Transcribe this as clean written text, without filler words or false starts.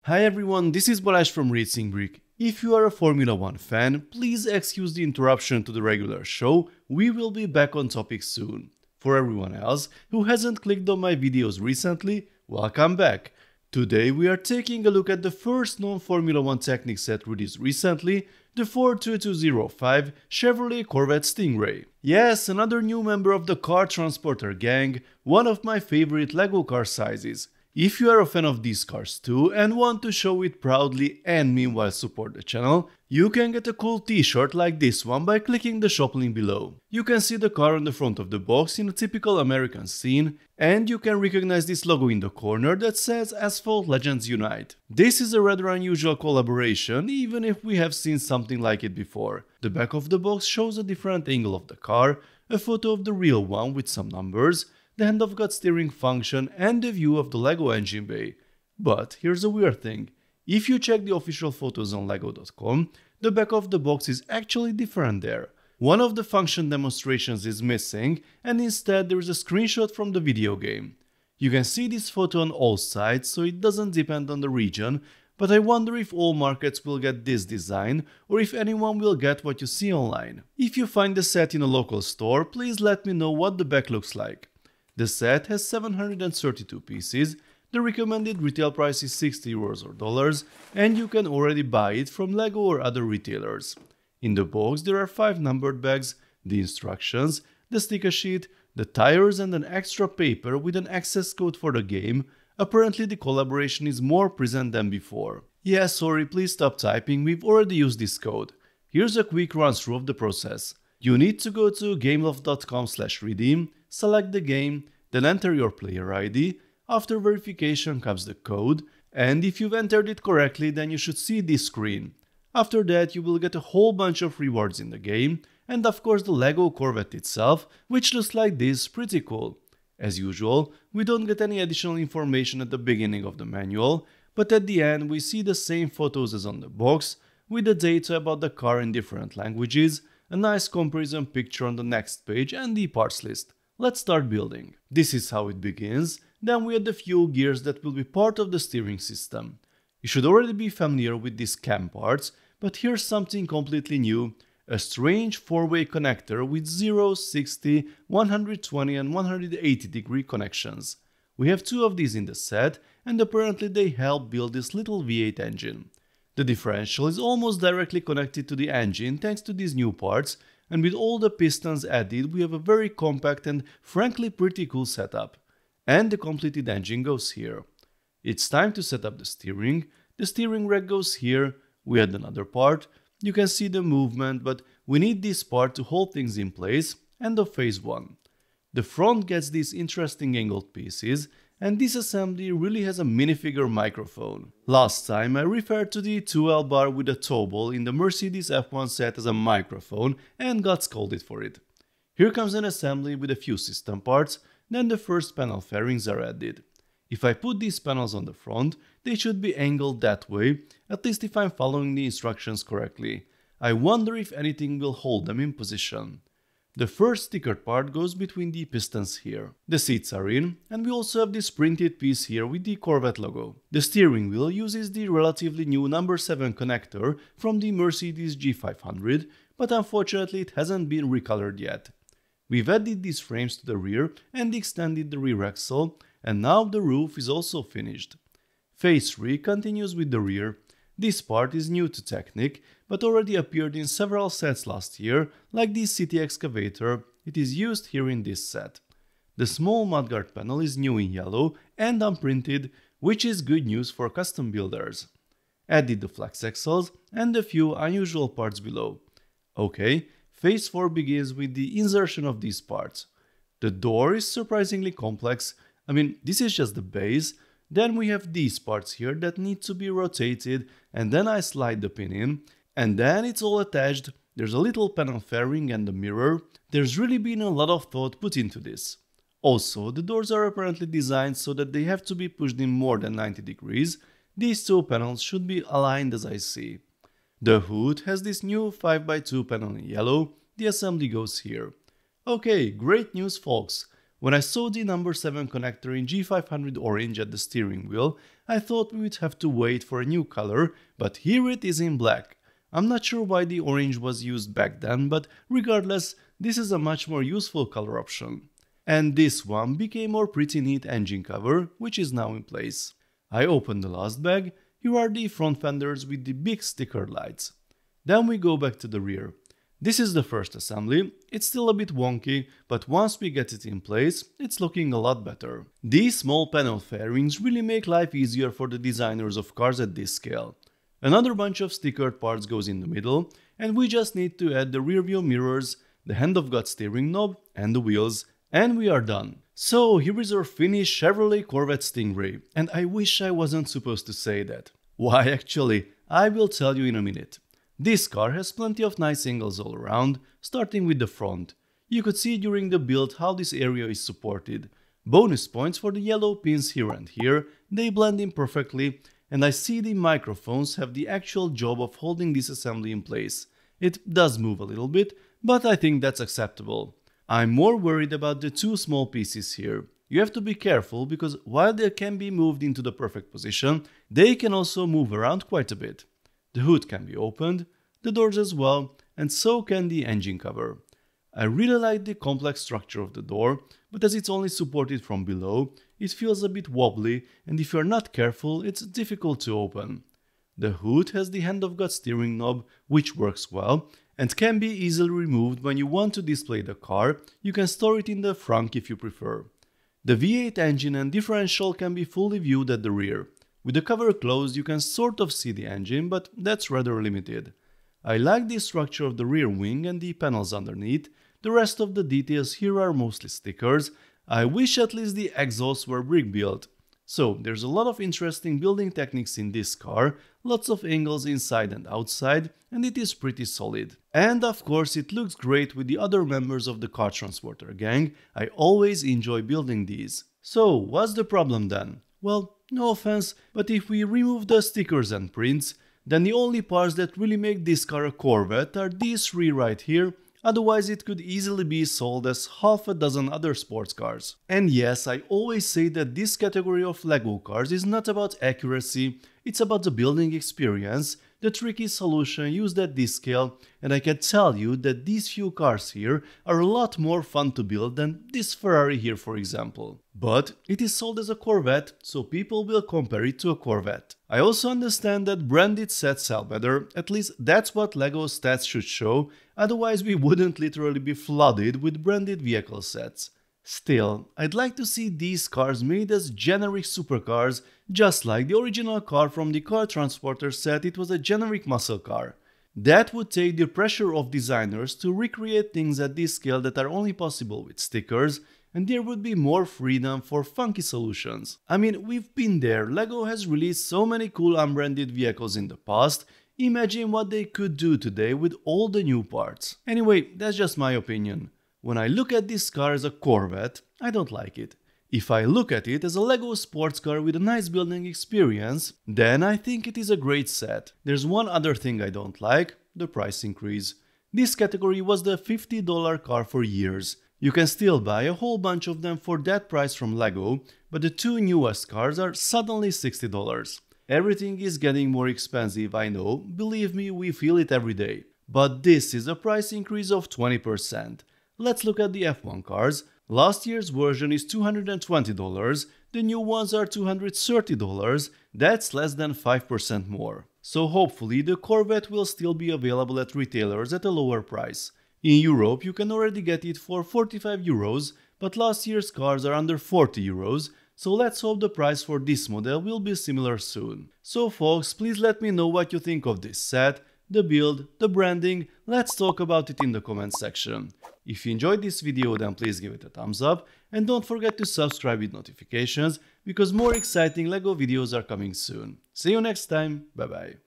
Hi everyone, this is Balázs from RacingBrick. If you are a Formula 1 fan, please excuse the interruption to the regular show, we will be back on topic soon. For everyone else who hasn't clicked on my videos recently, welcome back. Today we are taking a look at the first known Formula 1 Technic set released recently, the Ford 2205 Chevrolet Corvette Stingray. Yes, another new member of the car transporter gang, one of my favorite LEGO car sizes. If you are a fan of these cars too and want to show it proudly and meanwhile support the channel, you can get a cool t-shirt like this one by clicking the shop link below. You can see the car on the front of the box in a typical American scene, and you can recognize this logo in the corner that says Asphalt Legends Unite. This is a rather unusual collaboration, even if we have seen something like it before. The back of the box shows a different angle of the car, a photo of the real one with some numbers, the hand-of-God steering function and the view of the LEGO engine bay. But here's a weird thing. If you check the official photos on LEGO.com, the back of the box is actually different there. One of the function demonstrations is missing, and instead there is a screenshot from the video game. You can see this photo on all sides, so it doesn't depend on the region, but I wonder if all markets will get this design, or if anyone will get what you see online. If you find the set in a local store, please let me know what the back looks like. The set has 732 pieces, the recommended retail price is €60 or dollars, and you can already buy it from LEGO or other retailers. In the box there are 5 numbered bags, the instructions, the sticker sheet, the tires and an extra paper with an access code for the game. Apparently the collaboration is more present than before. Yeah, sorry, please stop typing, we've already used this code. Here's a quick run through of the process. You need to go to gameloft.com/redeem, select the game, then enter your player ID. After verification comes the code, and if you've entered it correctly then you should see this screen. After that you will get a whole bunch of rewards in the game, and of course the LEGO Corvette itself, which looks like this, pretty cool. As usual, we don't get any additional information at the beginning of the manual, but at the end we see the same photos as on the box, with the data about the car in different languages, a nice comparison picture on the next page and the parts list. Let's start building. This is how it begins, then we add the few gears that will be part of the steering system. You should already be familiar with these cam parts, but here's something completely new, a strange 4-way connector with 0, 60, 120 and 180 degree connections. We have 2 of these in the set, and apparently they help build this little V8 engine. The differential is almost directly connected to the engine thanks to these new parts, and with all the pistons added we have a very compact and frankly pretty cool setup. And the completed engine goes here. It's time to set up the steering rack goes here, we add another part, you can see the movement, but we need this part to hold things in place, end of phase 1. The front gets these interesting angled pieces, and this assembly really has a minifigure microphone. Last time I referred to the 2L bar with a toe ball in the Mercedes F1 set as a microphone and got scolded for it. Here comes an assembly with a few system parts, then the first panel fairings are added. If I put these panels on the front, they should be angled that way, at least if I'm following the instructions correctly. I wonder if anything will hold them in position. The first stickered part goes between the pistons here. The seats are in, and we also have this printed piece here with the Corvette logo. The steering wheel uses the relatively new number 7 connector from the Mercedes G500, but unfortunately it hasn't been recolored yet. We've added these frames to the rear and extended the rear axle, and now the roof is also finished. Phase 3 continues with the rear. This part is new to Technic, but already appeared in several sets last year, like the city excavator. It is used here in this set. The small mudguard panel is new in yellow and unprinted, which is good news for custom builders. Added the flex axles and a few unusual parts below. Okay, phase 4 begins with the insertion of these parts. The door is surprisingly complex. I mean, this is just the base. Then we have these parts here that need to be rotated, and then I slide the pin in, and then it's all attached. There's a little panel fairing and a mirror. There's really been a lot of thought put into this. Also, the doors are apparently designed so that they have to be pushed in more than 90 degrees. These 2 panels should be aligned as I see. The hood has this new 5x2 panel in yellow. The assembly goes here. Okay, great news folks. When I saw the number 7 connector in G500 orange at the steering wheel, I thought we would have to wait for a new color, but here it is in black. I'm not sure why the orange was used back then, but regardless, this is a much more useful color option. And this one became our pretty neat engine cover, which is now in place. I opened the last bag. Here are the front fenders with the big sticker lights. Then we go back to the rear. This is the first assembly. It's still a bit wonky, but once we get it in place, it's looking a lot better. These small panel fairings really make life easier for the designers of cars at this scale. Another bunch of stickered parts goes in the middle, and we just need to add the rear view mirrors, the hand-of-God steering knob, and the wheels, and we are done. So here is our finished Chevrolet Corvette Stingray, and I wish I wasn't supposed to say that. Why actually, I will tell you in a minute. This car has plenty of nice angles all around, starting with the front. You could see during the build how this area is supported. Bonus points for the yellow pins here and here, they blend in perfectly, and I see the microphones have the actual job of holding this assembly in place. It does move a little bit, but I think that's acceptable. I'm more worried about the two small pieces here. You have to be careful because while they can be moved into the perfect position, they can also move around quite a bit. The hood can be opened, the doors as well, and so can the engine cover. I really like the complex structure of the door, but as it's only supported from below, it feels a bit wobbly, and if you're not careful, it's difficult to open. The hood has the hand-of-God steering knob, which works well, and can be easily removed when you want to display the car. You can store it in the frunk if you prefer. The V8 engine and differential can be fully viewed at the rear. With the cover closed, you can sort of see the engine, but that's rather limited. I like the structure of the rear wing and the panels underneath. The rest of the details here are mostly stickers. I wish at least the exhausts were brick built. So there's a lot of interesting building techniques in this car, lots of angles inside and outside, and it is pretty solid. And of course it looks great with the other members of the car transporter gang. I always enjoy building these. So what's the problem then? Well, no offense, but if we remove the stickers and prints, then the only parts that really make this car a Corvette are these three right here. Otherwise it could easily be sold as half a dozen other sports cars. And yes, I always say that this category of LEGO cars is not about accuracy, it's about the building experience, the tricky solution used at this scale, and I can tell you that these few cars here are a lot more fun to build than this Ferrari here, for example. But it is sold as a Corvette, so people will compare it to a Corvette. I also understand that branded sets sell better, at least that's what LEGO stats should show, otherwise we wouldn't literally be flooded with branded vehicle sets. Still, I'd like to see these cars made as generic supercars, just like the original car from the car transporter set. It was a generic muscle car. That would take the pressure off designers to recreate things at this scale that are only possible with stickers, and there would be more freedom for funky solutions. I mean, we've been there. LEGO has released so many cool unbranded vehicles in the past. Imagine what they could do today with all the new parts. Anyway, that's just my opinion. When I look at this car as a Corvette, I don't like it. If I look at it as a LEGO sports car with a nice building experience, then I think it is a great set. There's one other thing I don't like, the price increase. This category was the $50 car for years. You can still buy a whole bunch of them for that price from LEGO, but the two newest cars are suddenly $60. Everything is getting more expensive, I know, believe me, we feel it every day. But this is a price increase of 20%. Let's look at the F1 cars. Last year's version is $220, the new ones are $230, that's less than 5% more. So hopefully the Corvette will still be available at retailers at a lower price. In Europe you can already get it for 45 euros, but last year's cars are under 40 euros, so let's hope the price for this model will be similar soon. So folks, please let me know what you think of this set, the build, the branding, let's talk about it in the comment section. If you enjoyed this video, then please give it a thumbs up and don't forget to subscribe with notifications because more exciting LEGO videos are coming soon. See you next time, bye bye.